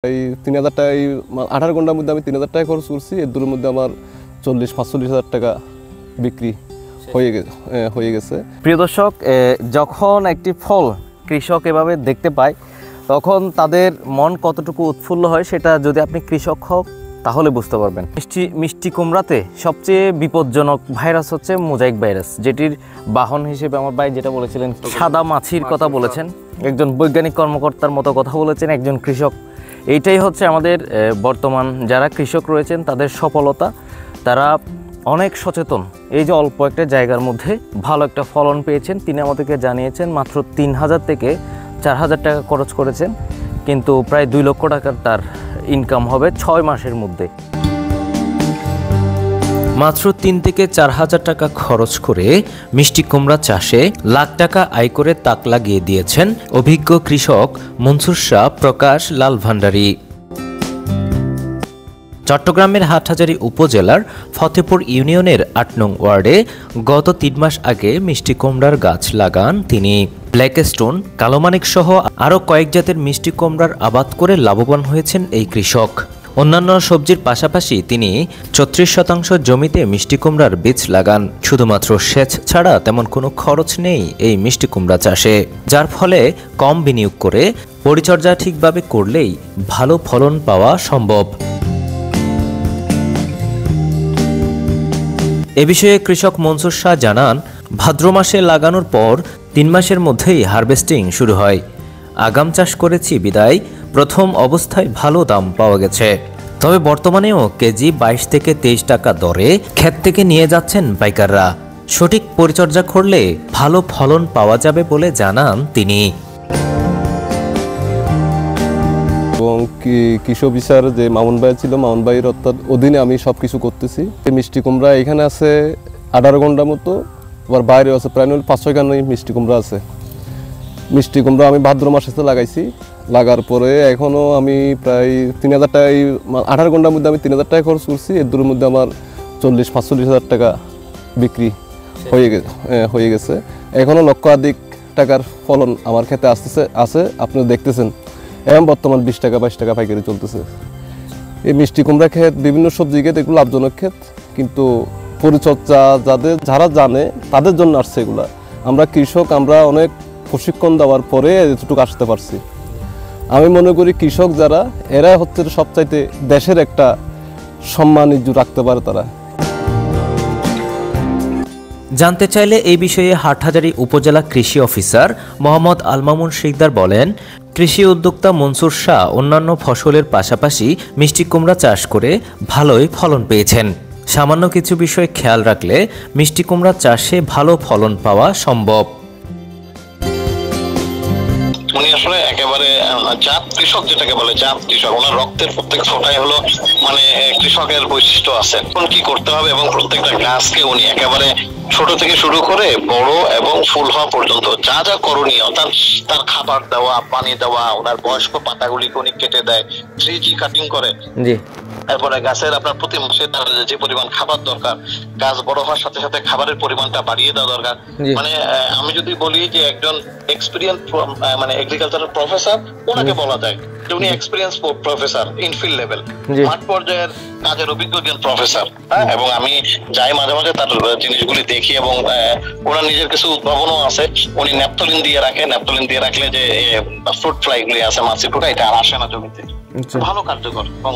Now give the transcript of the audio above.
এই ৩,০০০ টাকা, এই ১৮ ঘন্টার মধ্যে আমি ৩,০০০ টাকা খরচ করছি। এর দূরের মধ্যে আমার ৪০-৪৫ হাজার টাকা বিক্রি হয়ে গেছে। প্রিয় দর্শক, যখন একটি ফল কৃষক এভাবে দেখতে পায় তখন তাদের মন কতটুকু উৎফুল্ল হয় সেটা যদি আপনি কৃষক হন তাহলে বুঝতে পারবেন। মিষ্টি কুমড়াতে সবচেয়ে বিপজ্জনক ভাইরাস হচ্ছে মোজাইক ভাইরাস, যেটির বাহন হিসেবে আমার ভাই যেটা বলেছিলেন সাদা মাছির কথা বলেছেন, একজন বৈজ্ঞানিক কর্মকর্তার মতো কথা বলেছেন, একজন কৃষক। এইটাই হচ্ছে আমাদের বর্তমান যারা কৃষক রয়েছেন তাদের সফলতা। তারা অনেক সচেতন। এই যে অল্প একটা জায়গার মধ্যে ভালো একটা ফলন পেয়েছেন, তিনি আমাদেরকে জানিয়েছেন মাত্র ৩,০০০ থেকে ৪,০০০ টাকা খরচ করেছেন, কিন্তু প্রায় ২ লক্ষ টাকার তার ইনকাম হবে ৬ মাসের মধ্যে। মাত্র ৩ থেকে ৪,০০০ টাকা খরচ করে মিষ্টি কুমড়া চাষে লাখ টাকা আয় করে তাক লাগিয়ে দিয়েছেন অভিজ্ঞ কৃষক মনসুর শাহ প্রকাশ লাল ভান্ডারী। চট্টগ্রামের হাটহাজারী উপজেলার ফতেপুর ইউনিয়নের ৮ নং ওয়ার্ডে গত ৩ মাস আগে মিষ্টি কুমড়ার গাছ লাগান তিনি। ব্ল্যাকস্টোন, কালোমানিক সহ আরও কয়েক জাতের মিষ্টি কুমড়ার আবাদ করে লাভবান হয়েছেন এই কৃষক। অন্যান্য সবজির পাশাপাশি তিনি ৩৬% জমিতে মিষ্টি কুমড়ার বীজ লাগান। শুধুমাত্র সেচ ছাড়া তেমন কোনো খরচ নেই এই মিষ্টি কুমড়া চাষে, যার ফলে কম বিনিয়োগ করে পরিচর্যা ঠিকভাবে করলেই ভালো ফলন পাওয়া সম্ভব। এ বিষয়ে কৃষক মনসুর শাহ জানান, ভাদ্র মাসে লাগানোর পর ৩ মাসের মধ্যেই হারভেস্টিং শুরু হয়। আগাম চাষ করেছি বিদায় প্রথম অবস্থায় ভালো দাম পাওয়া গেছে, তবে বর্তমানেও কেজি ২২ থেকে ২৩ টাকা দরে ক্ষেত থেকে নিয়ে যাচ্ছেন পাইকাররা। সঠিক পরিচর্যা করলে ভালো ফলন পাওয়া যাবে বলে জানান তিনি। এবং কৃষি অফিসার যে মামুন ভাই ছিল, মামুন ভাইয়ের অধীনে আমি সব কিছু করতেছি। মিষ্টি কুমড়া এখানে আছে ১৮ ঘন্টার মতো, আবার বাইরে আছে প্রায় ৫-৬ খান মিষ্টি কুমড়া আছে। মিষ্টি কুমড়া আমি ভাদ্র মাসে লাগাইছি। লাগার পরে এখনও আমি প্রায় ৩,০০০ টাকা, এই ১৮ ঘন্টার মধ্যে আমি ৩,০০০ টাকা খরচ করছি। এর দূরের মধ্যে আমার ৪০-৪৫ হাজার টাকা বিক্রি হয়ে গেছে। এখনও লক্ষাধিক টাকার ফলন আমার ক্ষেতে আছে, আপনারা দেখতেছেন। এবং বর্তমান ২০ টাকা ২২ টাকা পাইকারি চলতেছে। এই মিষ্টি কুমড়া ক্ষেত, বিভিন্ন সবজি ক্ষেত, এগুলো লাভজনক ক্ষেত, কিন্তু পরিচর্যা যারা জানে তাদের জন্য আসছে এগুলা। আমরা কৃষক, আমরা অনেক প্রশিক্ষণ দেওয়ার পরে এতটুকু আসতে পারছি। আমি মনে করি কৃষক যারা, এরা হচ্ছে সবচাইতে দেশের একটা সম্মান ইজ্জত রাখতে পারে তারা। জানতে চাইলে এই বিষয়ে হাটহাজারী উপজেলা কৃষি অফিসার মোহাম্মদ আল মামুন শিকদার বলেন, কৃষি উদ্যোক্তা মনসুর শাহ অন্যান্য ফসলের পাশাপাশি মিষ্টি কুমড়া চাষ করে ভালোই ফলন পেয়েছেন। সামান্য কিছু বিষয় খেয়াল রাখলে মিষ্টি কুমড়া চাষে ভালো ফলন পাওয়া সম্ভব। উনি আসলে একেবারে জাত কৃষক, যেটাকে বলে জাত কৃষক। ওনার রক্তের প্রত্যেক ফোঁটায় হলো কৃষকের বৈশিষ্ট্য আছে। কোন কি করতে হবে এবং প্রত্যেকটা গাছকে উনি একেবারে ছোট থেকে শুরু করে বড় এবং ফুল হওয়া পর্যন্ত যা যা করণীয়, তার খাবার দেওয়া, পানি দেওয়া, ওনার বয়স্ক পাতাগুলিকে উনি কেটে দেয়, 3G কাটিং করে। তারপরে গাছের আপনার প্রতি মাসে তার যে পরিমাণ খাবার দরকার, গাছ বড় হওয়ার সাথে সাথে খাবারের পরিমাণটা বাড়িয়ে দেওয়া দরকার। মানে আমি যদি বলি যে একজন এক্সপিরিয়েন্স এগ্রিকালচারাল প্রফেসর ওনাকে বলা যায় যে উনি এক্সপিরিয়েন্স প্রফেসর, ইনফিল্ড লেভেল, মাঠ পর্যায়ের কাজের অভিজ্ঞ প্রফেসর। এবং আমি যাই মাঝে মাঝে তার জিনিসগুলি দেখি, এবং ওনার নিজের কিছু উদ্ভাবনও আছে। উনি ন্যাপথলিন দিয়ে রাখলে যে ফ্রুট ফ্লাই গুলি আছে, মাছি পোকা, এটা আর আসে না জমিতে। ভালো কার্যকর এবং